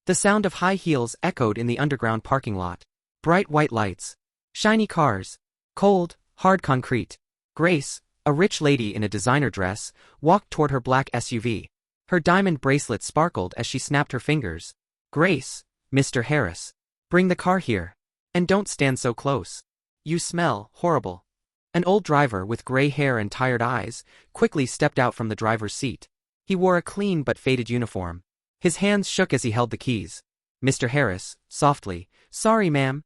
The sound of high heels echoed in the underground parking lot. Bright white lights. Shiny cars. Cold, hard concrete. Grace, a rich lady in a designer dress, walked toward her black SUV. Her diamond bracelet sparkled as she snapped her fingers. Grace, Mr. Harris. Bring the car here. And don't stand so close. You smell horrible. An old driver with gray hair and tired eyes quickly stepped out from the driver's seat. He wore a clean but faded uniform. His hands shook as he held the keys. Mr. Harris, softly, sorry ma'am.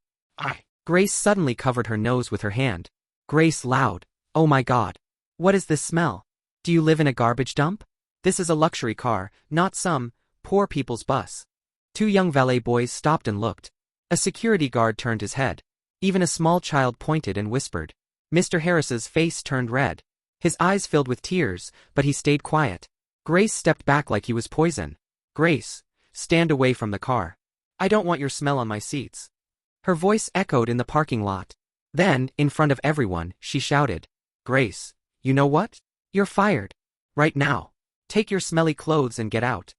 Grace suddenly covered her nose with her hand. Grace loud, oh my God. What is this smell? Do you live in a garbage dump? This is a luxury car, not some poor people's bus. Two young valet boys stopped and looked. A security guard turned his head. Even a small child pointed and whispered. Mr. Harris's face turned red. His eyes filled with tears, but he stayed quiet. Grace stepped back like he was poison. Grace, stand away from the car. I don't want your smell on my seats. Her voice echoed in the parking lot. Then, in front of everyone, she shouted. Grace, you know what? You're fired. Right now. Take your smelly clothes and get out.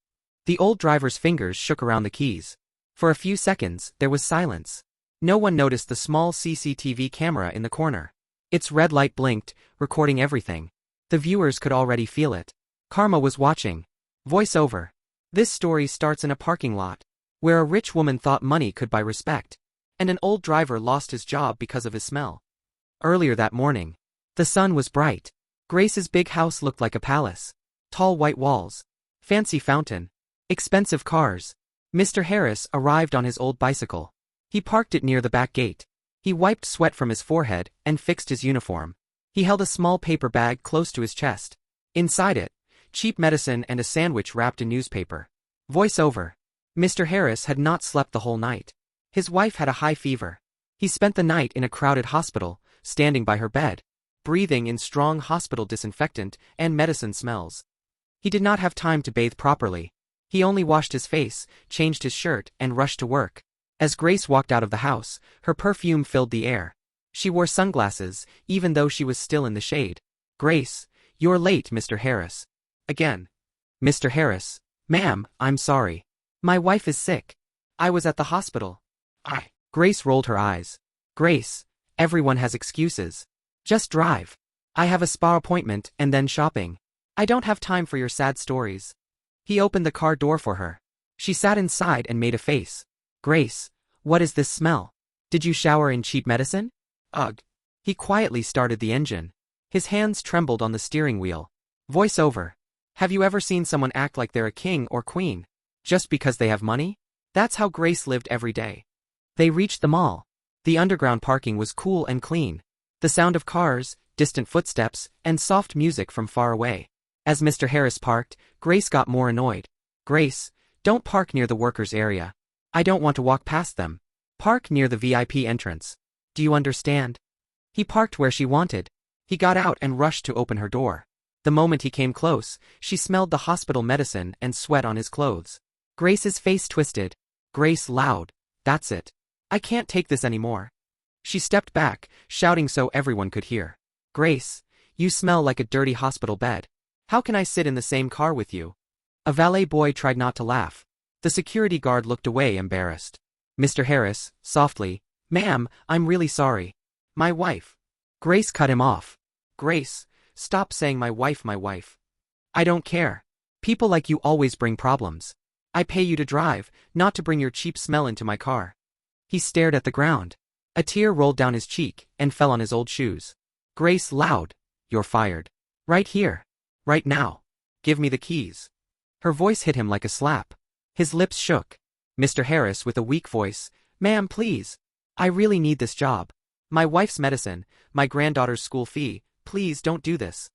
The old driver's fingers shook around the keys. For a few seconds, there was silence. No one noticed the small CCTV camera in the corner. Its red light blinked, recording everything. The viewers could already feel it. Karma was watching. Voiceover. This story starts in a parking lot, where a rich woman thought money could buy respect, and an old driver lost his job because of his smell. Earlier that morning, the sun was bright. Grace's big house looked like a palace. Tall white walls. Fancy fountain. Expensive cars. Mr. Harris arrived on his old bicycle. He parked it near the back gate. He wiped sweat from his forehead and fixed his uniform. He held a small paper bag close to his chest. Inside it, cheap medicine and a sandwich wrapped in newspaper. Voiceover. Mr. Harris had not slept the whole night. His wife had a high fever. He spent the night in a crowded hospital, standing by her bed, breathing in strong hospital disinfectant and medicine smells. He did not have time to bathe properly. He only washed his face, changed his shirt, and rushed to work. As Grace walked out of the house, her perfume filled the air. She wore sunglasses, even though she was still in the shade. Grace, you're late, Mr. Harris. Again. Mr. Harris, ma'am, I'm sorry. My wife is sick. I was at the hospital. Grace rolled her eyes. Grace, everyone has excuses. Just drive. I have a spa appointment and then shopping. I don't have time for your sad stories. He opened the car door for her. She sat inside and made a face. Grace, what is this smell? Did you shower in cheap medicine? Ugh. He quietly started the engine. His hands trembled on the steering wheel. Voiceover. Have you ever seen someone act like they're a king or queen? Just because they have money? That's how Grace lived every day. They reached the mall. The underground parking was cool and clean. The sound of cars, distant footsteps, and soft music from far away. As Mr. Harris parked, Grace got more annoyed. Grace, don't park near the workers' area. I don't want to walk past them. Park near the VIP entrance. Do you understand? He parked where she wanted. He got out and rushed to open her door. The moment he came close, she smelled the hospital medicine and sweat on his clothes. Grace's face twisted. Grace loud. That's it. I can't take this anymore. She stepped back, shouting so everyone could hear. Grace, you smell like a dirty hospital bed. How can I sit in the same car with you? A valet boy tried not to laugh. The security guard looked away embarrassed. Mr. Harris, softly, ma'am, I'm really sorry. My wife. Grace cut him off. Grace, stop saying my wife, my wife. I don't care. People like you always bring problems. I pay you to drive, not to bring your cheap smell into my car. He stared at the ground. A tear rolled down his cheek and fell on his old shoes. Grace loud. You're fired. Right here. Right now. Give me the keys. Her voice hit him like a slap. His lips shook. Mr. Harris with a weak voice, ma'am please. I really need this job. My wife's medicine, my granddaughter's school fee, please don't do this.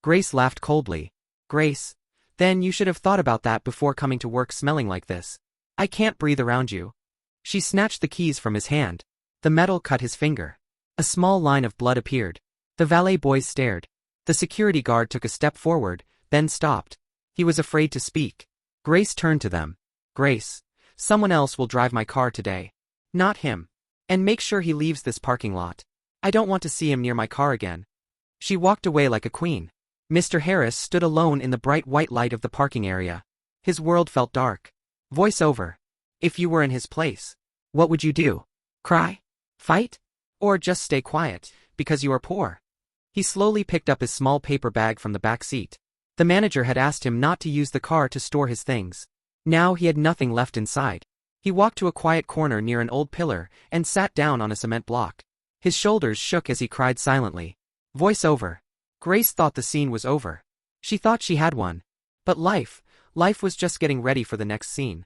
Grace laughed coldly. Grace, then you should have thought about that before coming to work smelling like this. I can't breathe around you. She snatched the keys from his hand. The metal cut his finger. A small line of blood appeared. The valet boys stared. The security guard took a step forward, then stopped. He was afraid to speak. Grace turned to them. Grace, someone else will drive my car today. Not him. And make sure he leaves this parking lot. I don't want to see him near my car again. She walked away like a queen. Mr. Harris stood alone in the bright white light of the parking area. His world felt dark. Voiceover. If you were in his place, what would you do? Cry? Fight? Or just stay quiet, because you are poor? He slowly picked up his small paper bag from the back seat. The manager had asked him not to use the car to store his things. Now he had nothing left inside. He walked to a quiet corner near an old pillar and sat down on a cement block. His shoulders shook as he cried silently. Voice over. Grace thought the scene was over. She thought she had one. But life was just getting ready for the next scene.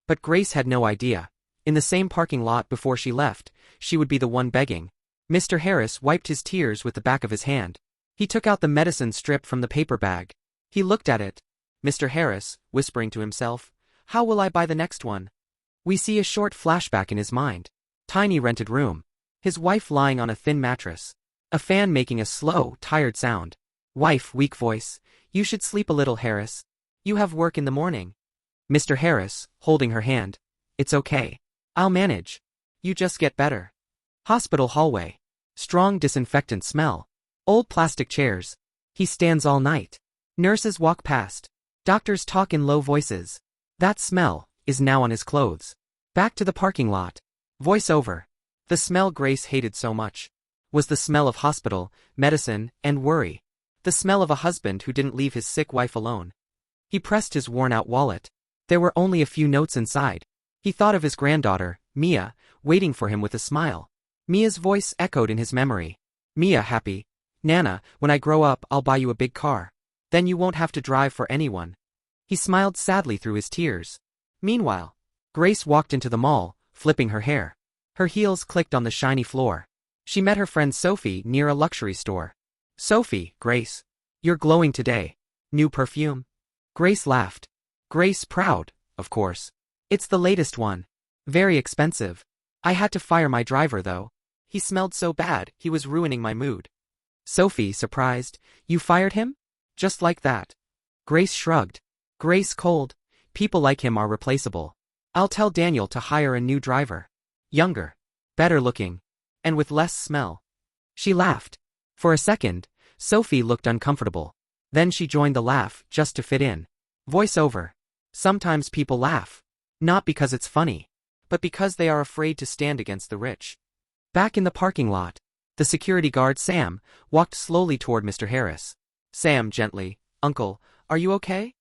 But Grace had no idea. In the same parking lot before she left, she would be the one begging. Mr. Harris wiped his tears with the back of his hand. He took out the medicine strip from the paper bag. He looked at it. Mr. Harris, whispering to himself, how will I buy the next one? We see a short flashback in his mind. Tiny rented room. His wife lying on a thin mattress. A fan making a slow, tired sound. Wife, weak voice, you should sleep a little, Harris. You have work in the morning. Mr. Harris, holding her hand. It's okay. I'll manage. You just get better. Hospital hallway. Strong disinfectant smell. Old plastic chairs. He stands all night. Nurses walk past. Doctors talk in low voices. That smell is now on his clothes. Back to the parking lot. Voice over. The smell Grace hated so much was the smell of hospital, medicine, and worry. The smell of a husband who didn't leave his sick wife alone. He pressed his worn-out wallet. There were only a few notes inside. He thought of his granddaughter, Mia, waiting for him with a smile. Mia's voice echoed in his memory. Mia happy. Nana, when I grow up I'll buy you a big car. Then you won't have to drive for anyone. He smiled sadly through his tears. Meanwhile, Grace walked into the mall, flipping her hair. Her heels clicked on the shiny floor. She met her friend Sophie near a luxury store. Sophie, Grace. You're glowing today. New perfume? Grace laughed. Grace proud, of course. It's the latest one. Very expensive. I had to fire my driver though. He smelled so bad, he was ruining my mood. Sophie, surprised. You fired him? Just like that. Grace shrugged. Grace cold. People like him are replaceable. I'll tell Daniel to hire a new driver. Younger. Better looking. And with less smell. She laughed. For a second, Sophie looked uncomfortable. Then she joined the laugh, just to fit in. Voice over. Sometimes people laugh. Not because it's funny. But because they are afraid to stand against the rich. Back in the parking lot, the security guard Sam walked slowly toward Mr. Harris. Sam gently, Uncle, are you okay?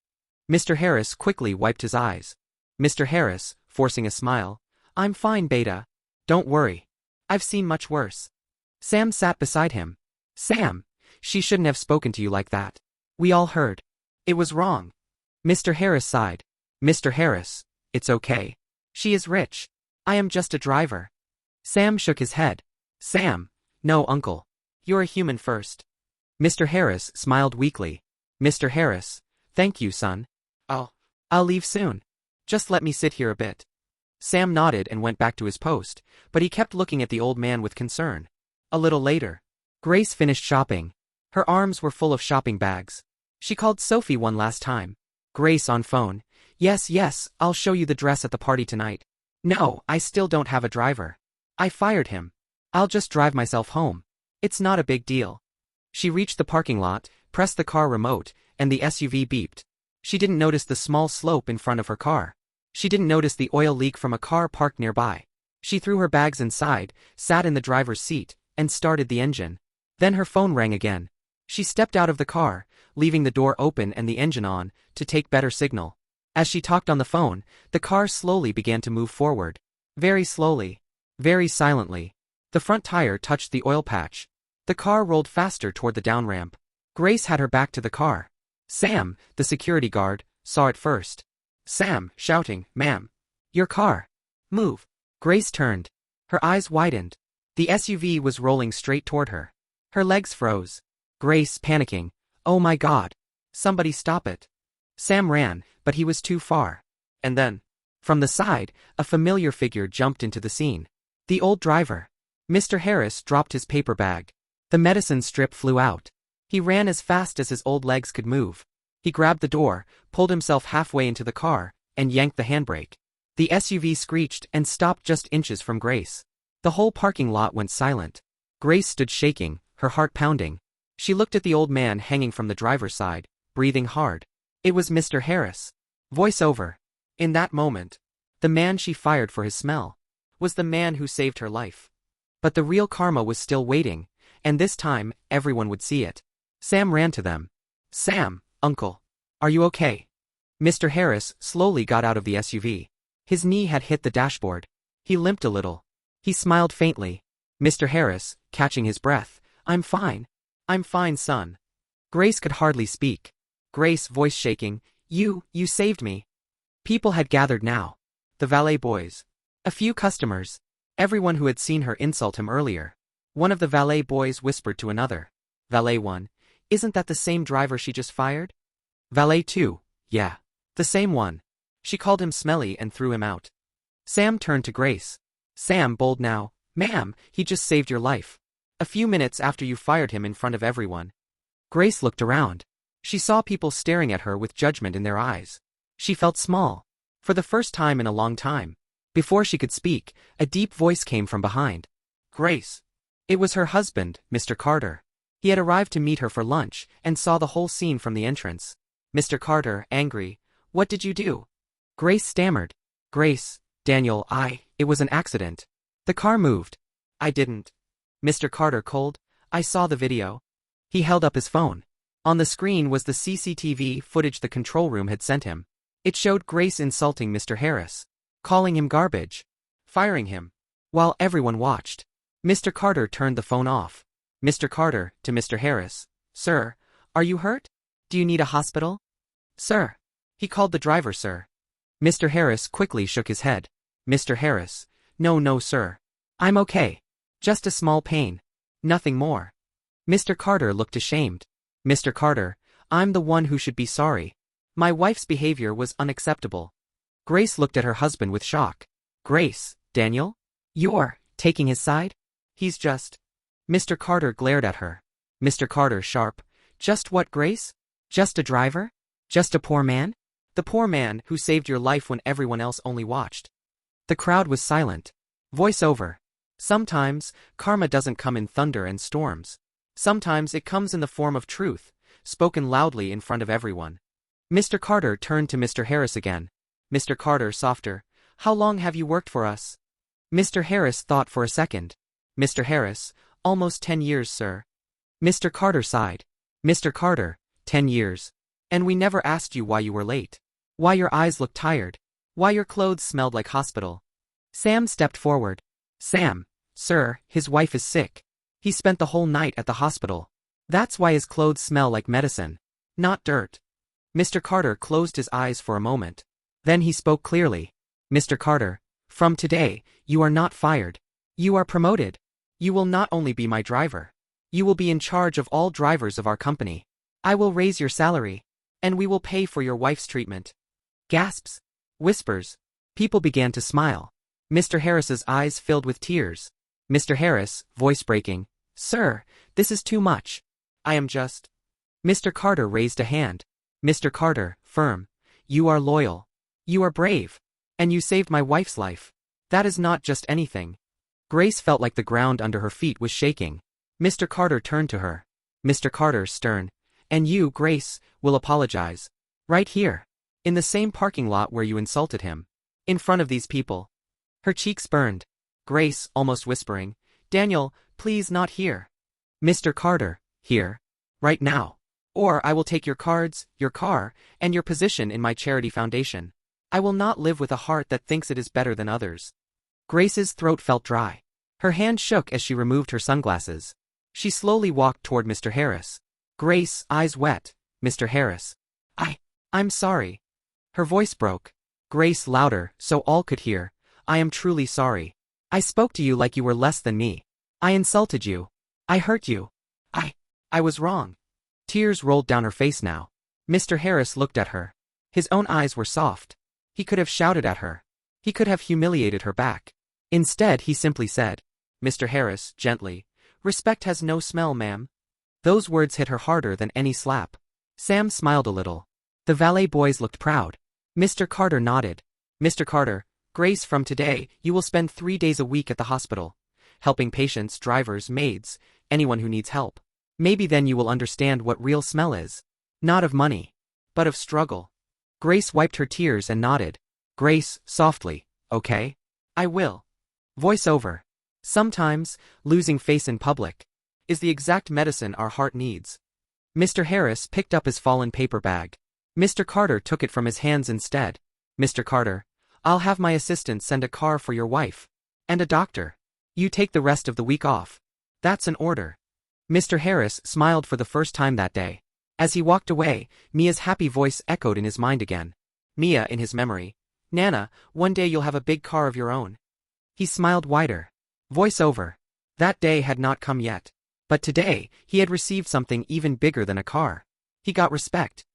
Mr. Harris quickly wiped his eyes. Mr. Harris, forcing a smile, I'm fine, Beta. Don't worry. I've seen much worse. Sam sat beside him. Sam, she shouldn't have spoken to you like that. We all heard. It was wrong. Mr. Harris sighed. Mr. Harris, it's okay. She is rich. I am just a driver. Sam shook his head. Sam, no, Uncle. You're a human first. Mr. Harris smiled weakly. Mr. Harris, thank you, son. I'll leave soon. Just let me sit here a bit. Sam nodded and went back to his post, but he kept looking at the old man with concern. A little later, Grace finished shopping. Her arms were full of shopping bags. She called Sophie one last time. Grace on phone. Yes, I'll show you the dress at the party tonight. No, I still don't have a driver. I fired him. I'll just drive myself home. It's not a big deal. She reached the parking lot, pressed the car remote, and the SUV beeped. She didn't notice the small slope in front of her car. She didn't notice the oil leak from a car parked nearby. She threw her bags inside, sat in the driver's seat, and started the engine. Then her phone rang again. She stepped out of the car, leaving the door open and the engine on, to take better signal. As she talked on the phone, the car slowly began to move forward. Very slowly. Very silently. The front tire touched the oil patch. The car rolled faster toward the down ramp. Grace had her back to the car. Sam, the security guard, saw it first. Sam, shouting, Ma'am. Your car. Move. Grace turned. Her eyes widened. The SUV was rolling straight toward her. Her legs froze. Grace, panicking. Oh my God. Somebody stop it. Sam ran, but he was too far. And then, from the side, a familiar figure jumped into the scene. The old driver. Mr. Harris dropped his paper bag. The medicine strip flew out. He ran as fast as his old legs could move. He grabbed the door, pulled himself halfway into the car, and yanked the handbrake. The SUV screeched and stopped just inches from Grace. The whole parking lot went silent. Grace stood shaking, her heart pounding. She looked at the old man hanging from the driver's side, breathing hard. It was Mr. Harris. Voice over. In that moment, The man she fired for his smell was the man who saved her life. But the real karma was still waiting, and this time, everyone would see it. Sam ran to them. Sam, uncle. Are you okay? Mr. Harris slowly got out of the SUV. His knee had hit the dashboard. He limped a little. He smiled faintly. Mr. Harris, catching his breath, I'm fine. I'm fine, son. Grace could hardly speak. Grace, voice shaking, you saved me. People had gathered now. The valet boys. A few customers. Everyone who had seen her insult him earlier. One of the valet boys whispered to another. Valet 1, isn't that the same driver she just fired? Valet 2, yeah. The same one. She called him smelly and threw him out. Sam turned to Grace. Sam, bold now, ma'am, he just saved your life. A few minutes after you fired him in front of everyone. Grace looked around. She saw people staring at her with judgment in their eyes. She felt small. For the first time in a long time. Before she could speak, a deep voice came from behind. Grace. It was her husband, Mr. Carter. He had arrived to meet her for lunch and saw the whole scene from the entrance. Mr. Carter, angry. What did you do? Grace stammered. Grace, Daniel, it was an accident. The car moved. I didn't. Mr. Carter, cold. I saw the video. He held up his phone. On the screen was the CCTV footage the control room had sent him. It showed Grace insulting Mr. Harris. Calling him garbage. Firing him. While everyone watched. Mr. Carter turned the phone off. Mr. Carter, to Mr. Harris. Sir, are you hurt? Do you need a hospital? Sir. He called the driver, sir. Mr. Harris quickly shook his head. Mr. Harris. No, sir. I'm okay. Just a small pain. Nothing more. Mr. Carter looked ashamed. Mr. Carter, I'm the one who should be sorry. My wife's behavior was unacceptable. Grace looked at her husband with shock. Grace, Daniel? You're taking his side? He's just... Mr. Carter glared at her. Mr. Carter, sharp. Just what, Grace? Just a driver? Just a poor man? The poor man who saved your life when everyone else only watched. The crowd was silent. Voice over. Sometimes, karma doesn't come in thunder and storms. Sometimes it comes in the form of truth, spoken loudly in front of everyone. Mr. Carter turned to Mr. Harris again. Mr. Carter, softer. How long have you worked for us? Mr. Harris thought for a second. Mr. Harris, almost 10 years, sir. Mr. Carter sighed. Mr. Carter, 10 years. And we never asked you why you were late. Why your eyes looked tired. Why your clothes smelled like hospital. Sam stepped forward. Sam, sir, his wife is sick. He spent the whole night at the hospital. That's why his clothes smell like medicine. Not dirt. Mr. Carter closed his eyes for a moment. Then he spoke clearly. Mr. Carter, from today, you are not fired. You are promoted. You will not only be my driver. You will be in charge of all drivers of our company. I will raise your salary. And we will pay for your wife's treatment. Gasps. Whispers. People began to smile. Mr. Harris's eyes filled with tears. Mr. Harris, voice breaking. Sir, this is too much. I am just... Mr. Carter raised a hand. Mr. Carter, firm. You are loyal. You are brave. And you saved my wife's life. That is not just anything. Grace felt like the ground under her feet was shaking. Mr. Carter turned to her. Mr. Carter, stern. And you, Grace, will apologize. Right here. In the same parking lot where you insulted him. In front of these people. Her cheeks burned. Grace, almost whispering. Daniel, please not here. Mr. Carter, here. Right now. Or I will take your cards, your car, and your position in my charity foundation. I will not live with a heart that thinks it is better than others. Grace's throat felt dry. Her hand shook as she removed her sunglasses. She slowly walked toward Mr. Harris. Grace, eyes wet. Mr. Harris. I'm sorry. Her voice broke. Grace, louder, so all could hear. I am truly sorry. I spoke to you like you were less than me. I insulted you. I hurt you. I was wrong. Tears rolled down her face now. Mr. Harris looked at her. His own eyes were soft. He could have shouted at her. He could have humiliated her back. Instead, he simply said, Mr. Harris, gently, respect has no smell, ma'am. Those words hit her harder than any slap. Sam smiled a little. The valet boys looked proud. Mr. Carter nodded. Mr. Carter, Grace, from today, you will spend 3 days a week at the hospital. Helping patients, drivers, maids, anyone who needs help. Maybe then you will understand what real smell is. Not of money. But of struggle. Grace wiped her tears and nodded. Grace, softly, okay? I will. Voice over. Sometimes, losing face in public is the exact medicine our heart needs. Mr. Harris picked up his fallen paper bag. Mr. Carter took it from his hands instead. Mr. Carter, I'll have my assistant send a car for your wife. And a doctor. You take the rest of the week off. That's an order. Mr. Harris smiled for the first time that day. As he walked away, Mia's happy voice echoed in his mind again. Mia in his memory. Nana, one day you'll have a big car of your own. He smiled wider. Voice over. That day had not come yet. But today, he had received something even bigger than a car. He got respect.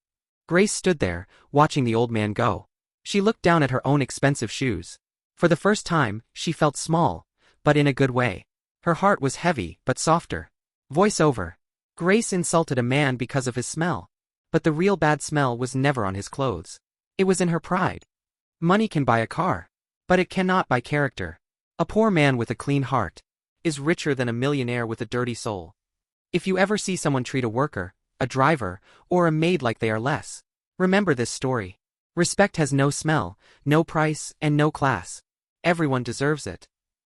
Grace stood there, watching the old man go. She looked down at her own expensive shoes. For the first time, she felt small, but in a good way. Her heart was heavy, but softer. Voice over. Grace insulted a man because of his smell. But the real bad smell was never on his clothes. It was in her pride. Money can buy a car. But it cannot buy character. A poor man with a clean heart is richer than a millionaire with a dirty soul. If you ever see someone treat a worker, a driver, or a maid like they are less, remember this story. Respect has no smell, no price, and no class. Everyone deserves it.